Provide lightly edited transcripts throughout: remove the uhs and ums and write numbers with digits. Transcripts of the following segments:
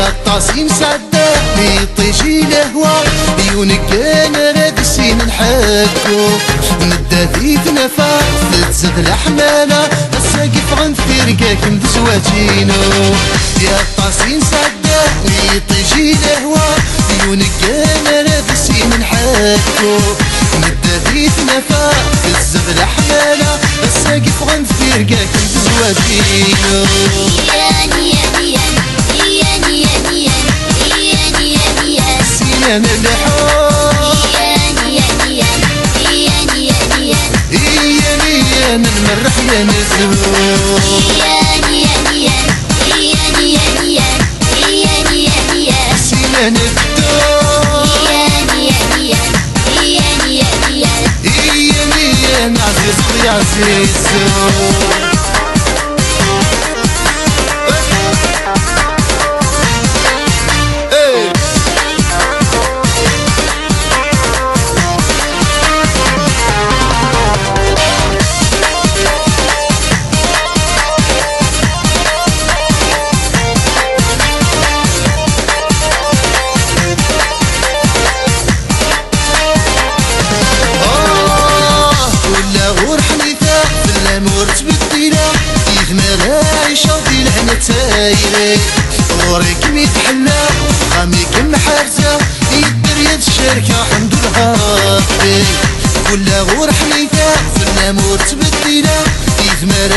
يا طاسين صدقني طيجي لهوا عيونك انا راد السين نحكو مدة في نفا تتزد الحمالة الساقف غنفرقاك مدزواتينو يا طاسين صدقني طيجي لهوا عيونك انا راد السين نحكو مدة في نفا تتزد الحمالة الساقف غنفرقاك مدزواتينو سنان الحب إيا نمرح يا نزهور سنان الدور إيا عزيز يا عزيز تايري وريك ميتحلى غاميك محارزة يدير يد الشركة حمد الهربي كل غور حنيفة في النامور تبديلة يثمر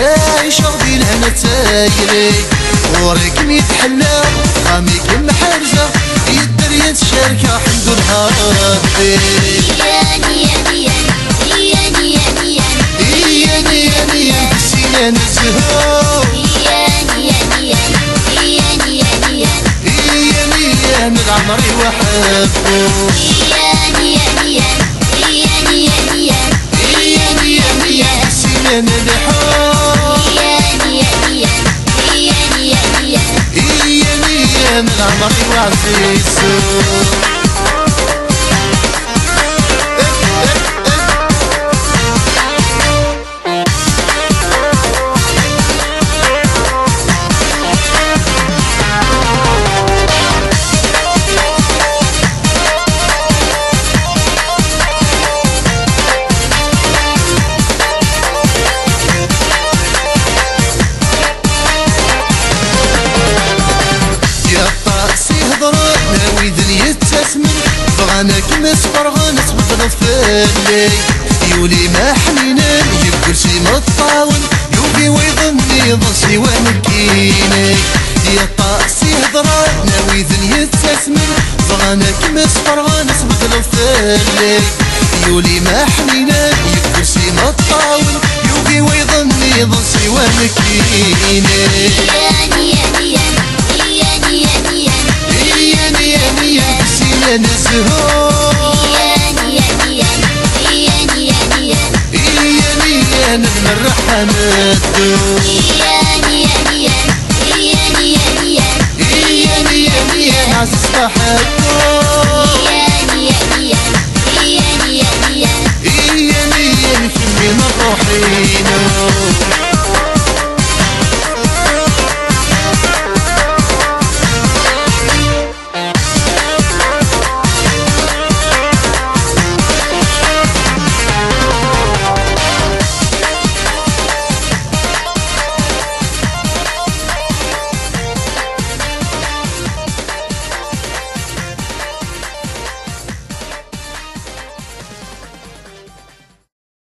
شغدي لهنا تايري وريك ميتحلى غاميك محارزة يدير يد الشركة حمد الهربي سنان الزهور من عمري وحبه سنان الحب من عمري وعزيزه بغانا كما صفر غنصبر فالي يولي ما حنينا يجيب كرسي مطاون يوفي ويظني ضلسي ومكيني يا طاسي هضرا ناوي ذن يتسمن بغانا كما صفر غنصبر فالي يولي ما حنينا يجيب كرسي مطاون يوفي ويظني ضلسي ومكيني سنان الزهور إيا نمرح حمدو